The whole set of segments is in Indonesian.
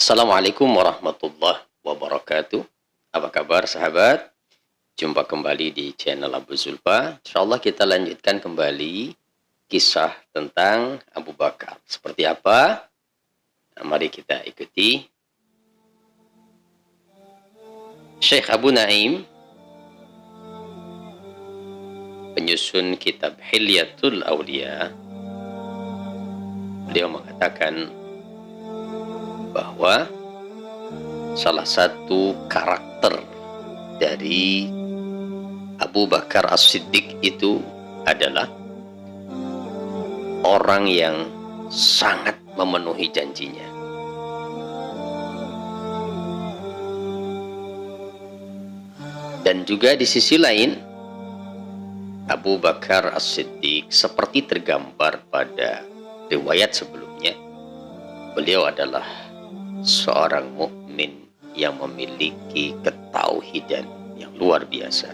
Assalamualaikum warahmatullahi wabarakatuh. Apa kabar sahabat? Jumpa kembali di channel Abu Zulfa. Insyaallah kita lanjutkan kembali kisah tentang Abu Bakar. Seperti apa? Nah, mari kita ikuti. Syekh Abu Naim, penyusun kitab Hilyatul Aulia, beliau mengatakan bahwa salah satu karakter dari Abu Bakar As-Siddiq itu adalah orang yang sangat memenuhi janjinya. Dan juga di sisi lain, Abu Bakar As-Siddiq seperti tergambar pada riwayat sebelumnya, beliau adalah seorang mukmin yang memiliki ketauhidan yang luar biasa.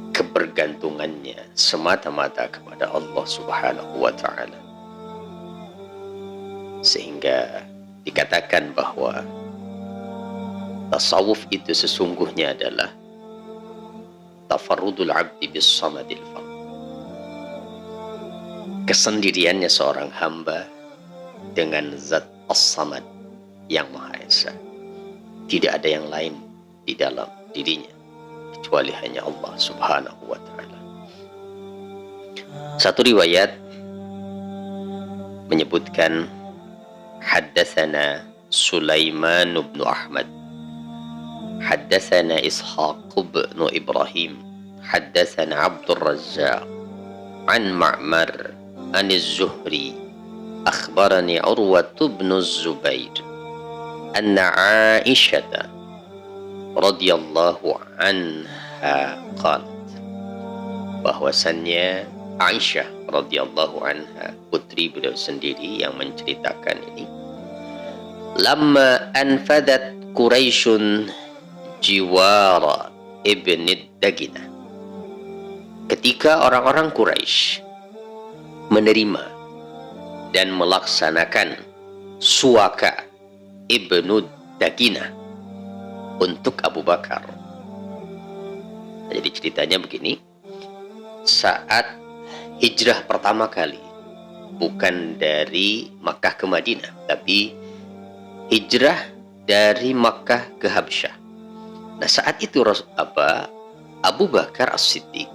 Kebergantungannya semata-mata kepada Allah Subhanahu wa Ta'ala. Sehingga dikatakan bahwa tasawuf itu sesungguhnya adalah tafarrudul abdi bis samadil fard. Kesendiriannya seorang hamba dengan zat as-samad yang Maha Esa. Tidak ada yang lain di dalam dirinya kecuali hanya Allah Subhanahu wa Ta'ala. Satu riwayat menyebutkan haddatsana Sulaiman bin Ahmad, haddatsana Ishaq bin Ibrahim, haddatsana Abdul Razzaq an Ma'mar an Az-Zuhri akhbarani Urwah bin Az-Zubair anna Aisyah radhiyallahu anha qalat, bahwasannya Aisyah radhiyallahu anha, putri beliau sendiri, yang menceritakan ini, lamma anfadat Quraisyun jiwara ibn Daginah, ketika orang-orang Quraisy menerima dan melaksanakan suaka Ibnu Daginah untuk Abu Bakar. Jadi ceritanya begini, saat hijrah pertama kali, bukan dari Makkah ke Madinah, tapi hijrah dari Makkah ke Habsyah. Nah, saat itu Abu Bakar As-Siddiq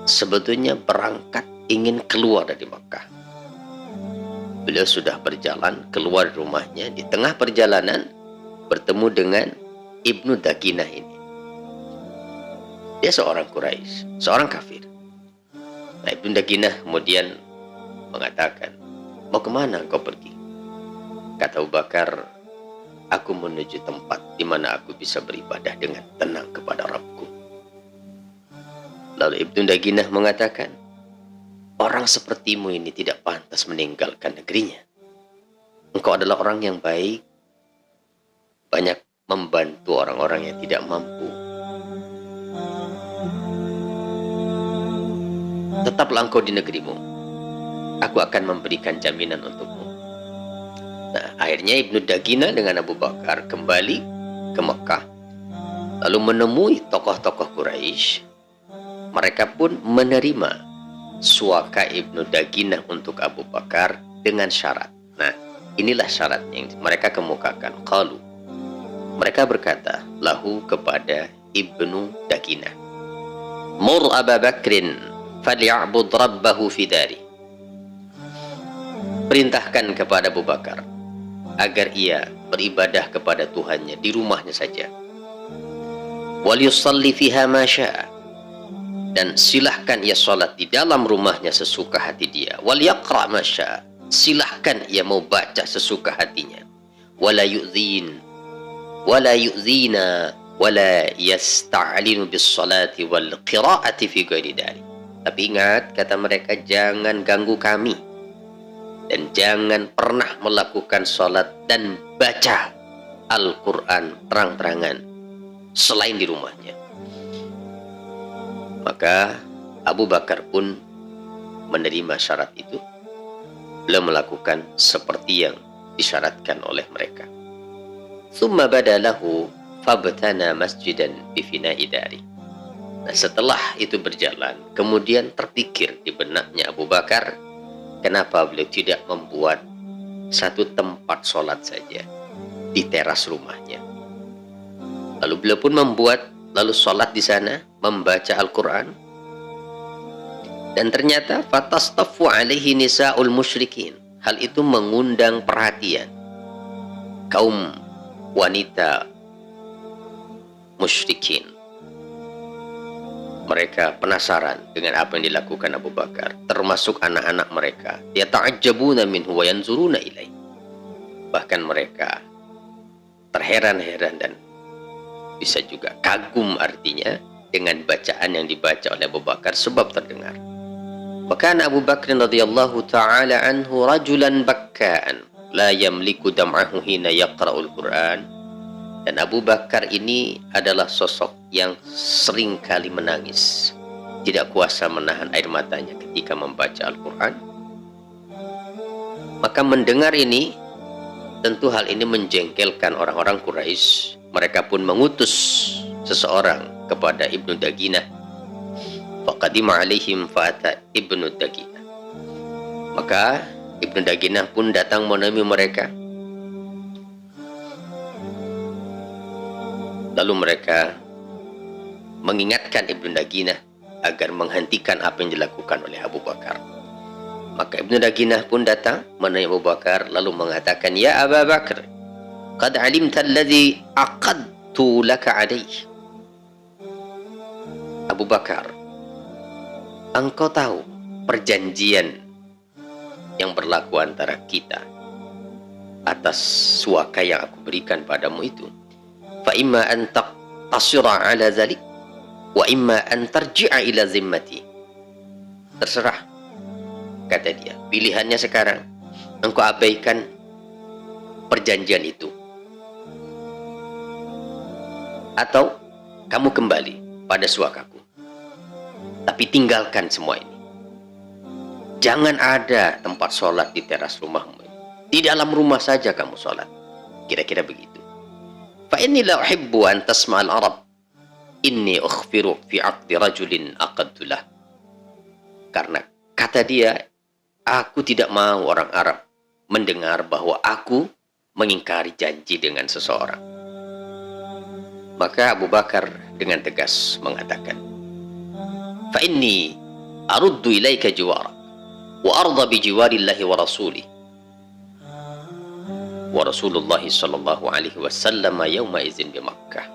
sebetulnya berangkat ingin keluar dari Makkah. Beliau sudah berjalan keluar rumahnya, di tengah perjalanan bertemu dengan Ibnu Daginah ini. Dia seorang Quraisy, seorang kafir. Nah, Ibnu Daginah kemudian mengatakan, mau kemana engkau pergi? Kata Abu Bakar, aku menuju tempat di mana aku bisa beribadah dengan tenang kepada Rabbku. Lalu Ibnu Daginah mengatakan, orang sepertimu ini tidak pantas meninggalkan negerinya. Engkau adalah orang yang baik, banyak membantu orang-orang yang tidak mampu. Tetaplah engkau di negerimu, aku akan memberikan jaminan untukmu. Nah, akhirnya Ibnu Daginah dengan Abu Bakar kembali ke Mekah, lalu menemui tokoh-tokoh Quraisy. Mereka pun menerima suaka Ibnu Daginah untuk Abu Bakar dengan syarat. Nah, inilah syaratnya yang mereka kemukakan. Qalu, mereka berkata lahu kepada Ibnu Daginah, mur Abu Bakrin falya'bud rabbahu fi dari. Perintahkan kepada Abu Bakar agar ia beribadah kepada Tuhannya di rumahnya saja. Wal yusalli fiha ma syaa, dan silahkan ia sholat di dalam rumahnya sesuka hati dia. Wal yaqra ma syaa, silahkan ia mau baca sesuka hatinya. Wala yu'zin wala yu'zina wala yasta'linu bis salati wal qira'ati fi ghairi dari. Tapi ingat, kata mereka, jangan ganggu kami dan jangan pernah melakukan sholat dan baca Al-Quran terang-terangan selain di rumahnya. Maka Abu Bakar pun menerima syarat itu. Beliau melakukan seperti yang disyaratkan oleh mereka. Thumma badalahu fabtana masjidan bifina'i dari. Nah, setelah itu berjalan, kemudian terpikir di benaknya Abu Bakar, kenapa beliau tidak membuat satu tempat sholat saja di teras rumahnya. Lalu beliau pun membuat, lalu sholat di sana, membaca Al-Quran. Dan ternyata fatastafu alaihi nisa'ul musyrikin. Hal itu mengundang perhatian kaum wanita musyrikin. Mereka penasaran dengan apa yang dilakukan Abu Bakar, termasuk anak-anak mereka. Yata'ajjabuna minhu wa yanzuruna ilaih. Bahkan mereka terheran-heran dan bisa juga kagum artinya dengan bacaan yang dibaca oleh Abu Bakar, sebab terdengar. Bahkan Abu Bakr radhiyallahu taala anhu rajulan bakkaan la yamliku dam'ahu hina yaqra'ul Qur'an. Dan Abu Bakar ini adalah sosok yang sering kali menangis, tidak kuasa menahan air matanya ketika membaca Al-Quran. Maka mendengar ini, tentu hal ini menjengkelkan orang-orang Quraisy. Mereka pun mengutus seseorang kepada Ibnu Daginah. Faqadima alaihim fa'ata Ibnu Daginah. Maka Ibnu Daginah pun datang menemui mereka. Lalu mereka mengingatkan Ibnu Daginah agar menghentikan apa yang dilakukan oleh Abu Bakar. Maka Ibnu Daginah pun datang menemui Abu Bakar lalu mengatakan, "Ya Abu Bakar, qad alimta alladhi aqadtu laka alayh." Abu Bakar, engkau tahu perjanjian yang berlaku antara kita atas suaka yang aku berikan padamu itu. Fa imma an taqtasira ala dhalik wa imma an tarji'a ila zimmati. Terserah, kata dia, pilihannya sekarang engkau abaikan perjanjian itu, atau kamu kembali pada suakaku, tapi tinggalkan semua ini. Jangan ada tempat sholat di teras rumahmu, di dalam rumah saja kamu sholat. Kira-kira begitu. Fa inni la uhibbu an tasma'al Arab inni ukhfiru fi 'aqdi rajulin aqadtulah. Karena kata dia, aku tidak mau orang Arab mendengar bahwa aku mengingkari janji dengan seseorang. Maka Abu Bakar dengan tegas mengatakan, fa inni aruddu ilaika jiwara wa arda bi jiwarillahi wa rasulih wa Rasulullah sallallahu alaihi wasallam yauma izin di Makkah.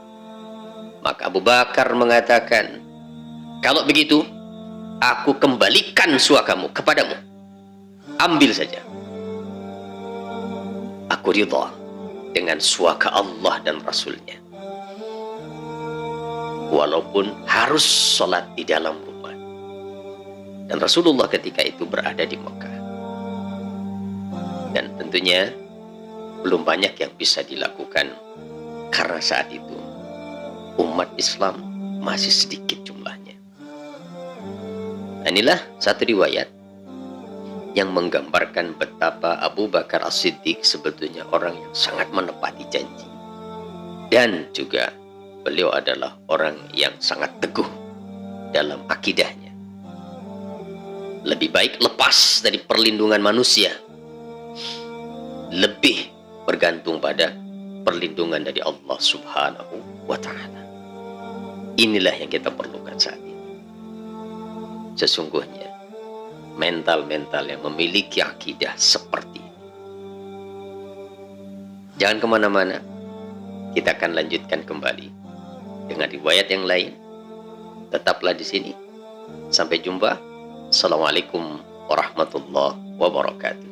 Maka Abu Bakar mengatakan, kalau begitu aku kembalikan suakamu kepadamu, ambil saja. Aku ridha dengan suaka Allah dan Rasulnya, walaupun harus sholat di dalam rumah. Dan Rasulullah ketika itu berada di Mekah. Dan tentunya belum banyak yang bisa dilakukan, karena saat itu umat Islam masih sedikit jumlahnya. Inilah satu riwayat yang menggambarkan betapa Abu Bakar As-Siddiq sebetulnya orang yang sangat menepati janji. Dan juga beliau adalah orang yang sangat teguh dalam akidahnya. Lebih baik lepas dari perlindungan manusia, lebih bergantung pada perlindungan dari Allah Subhanahu wa ta'ala. Inilah yang kita perlukan saat ini. Sesungguhnya mental-mental yang memiliki akidah seperti ini. Jangan kemana-mana, kita akan lanjutkan kembali dengan riwayat yang lain. Tetaplah di sini. Sampai jumpa. Assalamualaikum warahmatullahi wabarakatuh.